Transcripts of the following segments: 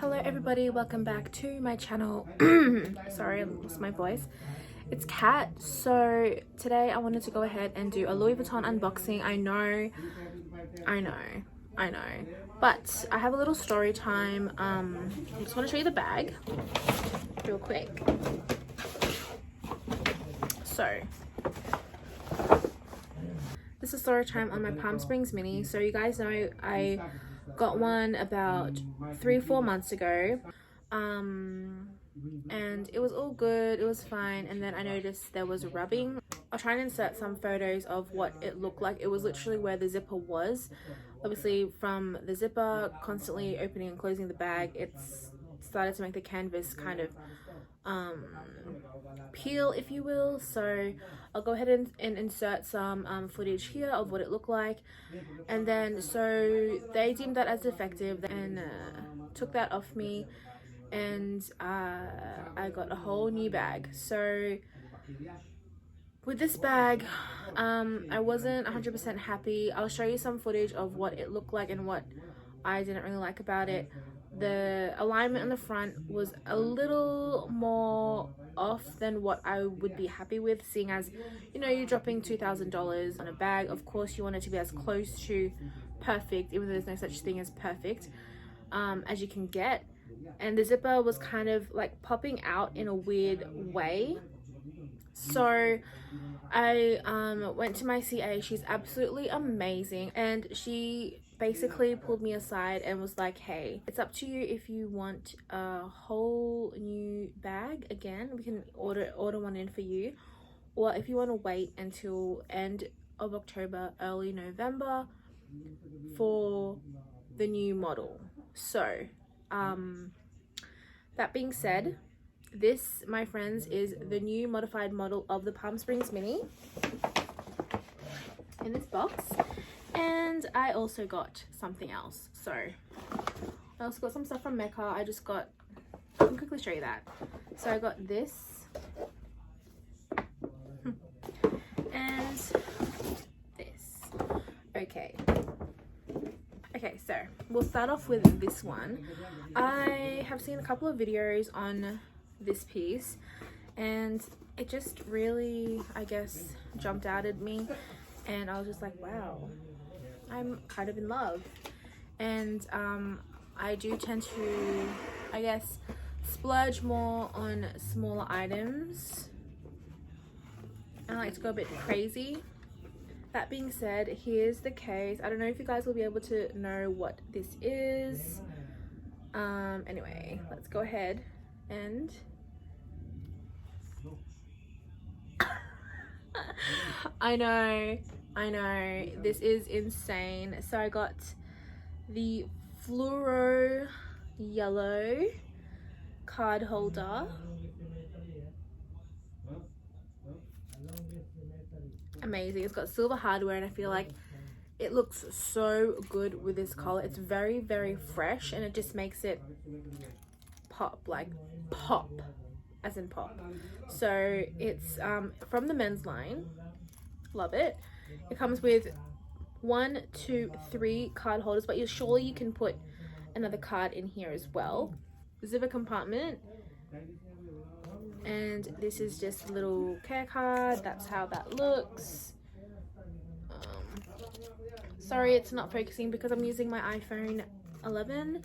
Hello everybody, welcome back to my channel. Sorry, I lost my voice. It's Kat. So today I wanted to go ahead and do a Louis Vuitton unboxing. I know, but I have a little story time. I just want to show you the bag real quick. So this is story time on my Palm Springs mini. So you guys know I got one about 3-4 months ago, and it was all good, it was fine, and then I noticed there was rubbing. I'll try and insert some photos of what it looked like. It was literally where the zipper was. Obviously from the zipper constantly opening and closing the bag, it's started to make the canvas kind of peel, if you will. So I'll go ahead and insert some footage here of what it looked like, and then so they deemed that as defective and took that off me, and I got a whole new bag. So with this bag, I wasn't 100% happy. I'll show you some footage of what it looked like and what I didn't really like about it. The alignment on the front was a little more off than what I would be happy with, seeing as, you know, you're dropping $2,000 on a bag. Of course you want it to be as close to perfect, even though there's no such thing as perfect, as you can get. And the zipper was kind of like popping out in a weird way. So I went to my CA. She's absolutely amazing, and she basically pulled me aside and was like, hey, it's up to you if you want a whole new bag again. We can order one in for you, or if you want to wait until end of October, early November for the new model. So that being said, this, my friends, is the new modified model of the Palm Springs mini in this box. And I also got something else. So I also got some stuff from Mecca. I can quickly show you that. So I got this and this. Okay, so we'll start off with this one. I have seen a couple of videos on this piece, and it just really, I guess, jumped out at me, and I was just like, wow, I'm kind of in love. And I do tend to, I guess, splurge more on smaller items. I like to go a bit crazy. That being said, here's the case. I don't know if you guys will be able to know what this is. Anyway, let's go ahead and I know, this is insane. So I got the fluoro yellow card holder. Amazing. It's got silver hardware, and I feel like it looks so good with this color. It's very, very fresh, and it just makes it pop, like pop, as in pop. So it's from the men's line. Love it. It comes with 1, 2, 3 card holders, but surely you can put another card in here as well. Zipper compartment, and this is just a little care card. That's how that looks. Sorry it's not focusing because I'm using my iPhone 11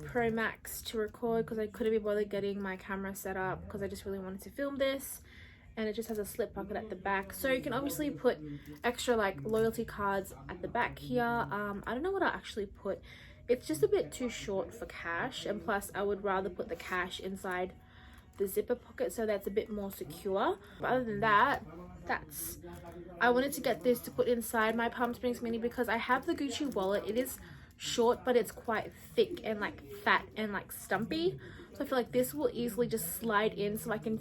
Pro Max to record, because I couldn't be bothered getting my camera set up because I just really wanted to film this. And it just has a slip pocket at the back, so you can obviously put extra like loyalty cards at the back here. I don't know what I actually put. It's just a bit too short for cash, and plus I would rather put the cash inside the zipper pocket so that's a bit more secure. But other than that, I wanted to get this to put inside my Palm Springs mini because I have the Gucci wallet. It is short, but it's quite thick and like fat and like stumpy, so I feel like this will easily just slide in, so I can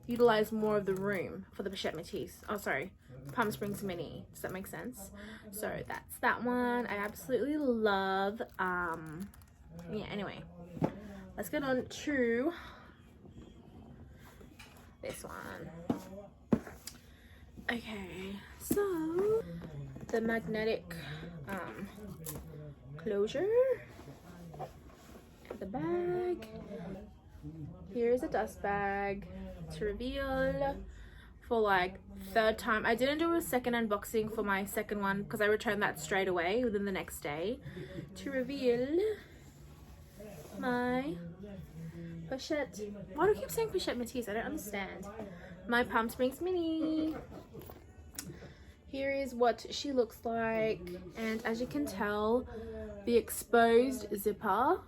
utilize more of the room for the Bichette Métis. Oh, sorry, Palm Springs mini. Does that make sense? So that's that one. I absolutely love. Yeah. Anyway, let's get on to this one. Okay, so the magnetic closure. the bag. Here is a dust bag to reveal for like third time. I didn't do a second unboxing for my second one because I returned that straight away within the next day. To reveal my pochette. Why do I keep saying pochette Matisse? I don't understand. My Palm Springs mini. Here is what she looks like, and as you can tell, the exposed zipper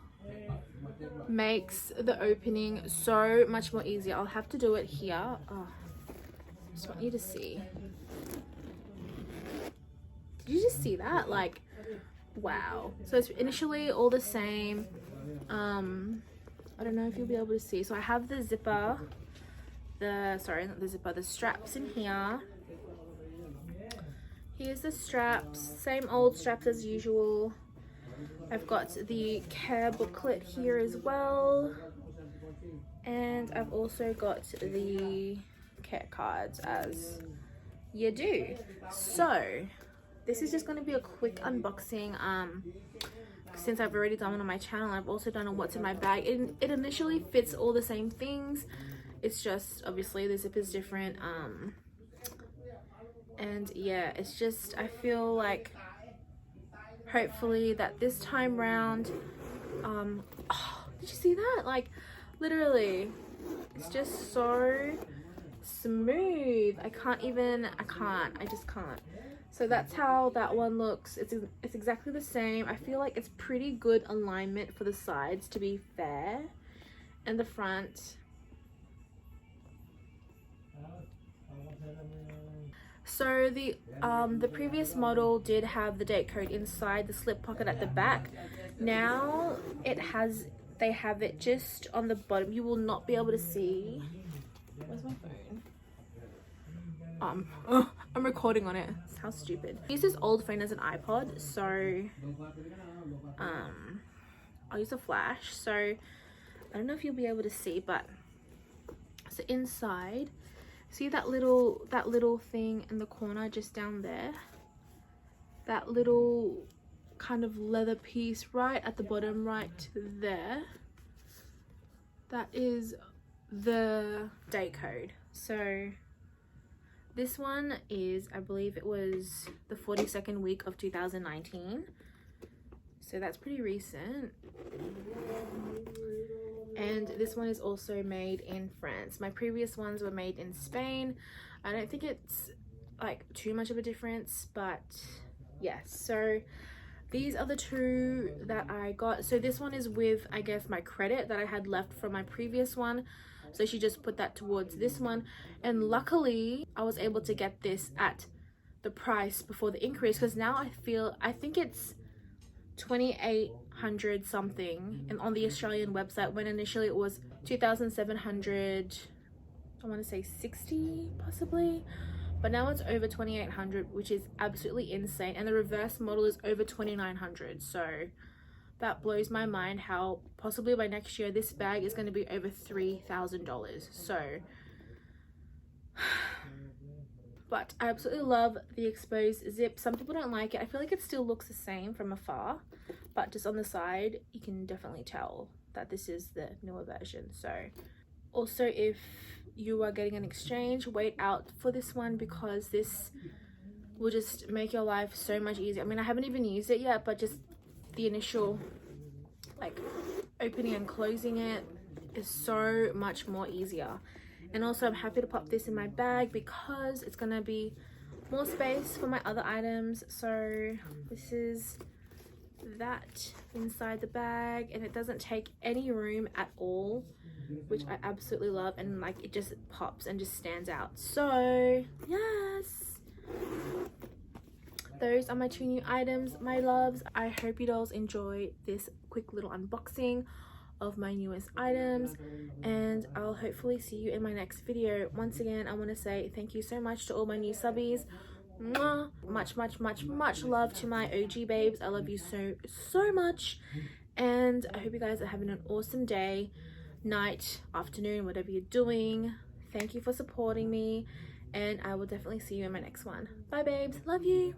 makes the opening so much more easier. I'll have to do it here. Oh, just want you to see. Did you just see that? Like, wow. So it's initially all the same. I don't know if you'll be able to see. So I have the zipper, sorry, not the zipper, the straps in here. Here's the straps, same old straps as usual. I've got the care booklet here as well, and I've also got the care cards as you do. So this is just going to be a quick unboxing. Since I've already done one on my channel, I've also done a what's in my bag. It initially fits all the same things. It's just obviously the zip is different. And yeah, it's just, I feel like hopefully that this time round, oh, did you see that? Like literally, it's just so smooth. I just can't. So that's how that one looks. It's exactly the same. I feel like it's pretty good alignment for the sides, to be fair, and the front. So the previous model did have the date code inside the slip pocket at the back. Now they have it just on the bottom. You will not be able to see. Where's my phone? I'm recording on it. How stupid. I use this old phone as an iPod, so I'll use a flash. So I don't know if you'll be able to see, but so inside, see that little thing in the corner just down there? That little kind of leather piece right at the bottom right there. That is the date code. So this one is, I believe it was the 42nd week of 2019. So that's pretty recent. And this one is also made in France. My previous ones were made in Spain. I don't think it's like too much of a difference, but yes. So these are the two that I got. So this one is with, I guess, my credit that I had left from my previous one. So she just put that towards this one. And luckily I was able to get this at the price before the increase, because now I think it's 2,800 something and on the Australian website, when initially it was 2,700, I want to say 60 possibly, but now it's over 2,800, which is absolutely insane. And the reverse model is over 2,900. So that blows my mind how possibly by next year this bag is going to be over $3,000. So but I absolutely love the exposed zip. Some people don't like it. I feel like it still looks the same from afar, but just on the side you can definitely tell that this is the newer version. So also, if you are getting an exchange, wait out for this one, because this will just make your life so much easier. I mean, I haven't even used it yet, but just the initial like opening and closing it is so much more easier. And also I'm happy to pop this in my bag because it's gonna be more space for my other items. So this is that inside the bag, and it doesn't take any room at all, which I absolutely love. And like, it just pops and just stands out. So yes, those are my two new items, my loves. I hope you dolls enjoy this quick little unboxing of my newest items, and I'll hopefully see you in my next video. Once again, I want to say thank you so much to all my new subbies. Mwah. Much love to my OG babes. I love you so much, and I hope you guys are having an awesome day, night, afternoon, whatever you're doing. Thank you for supporting me, and I will definitely see you in my next one. Bye babes, love you.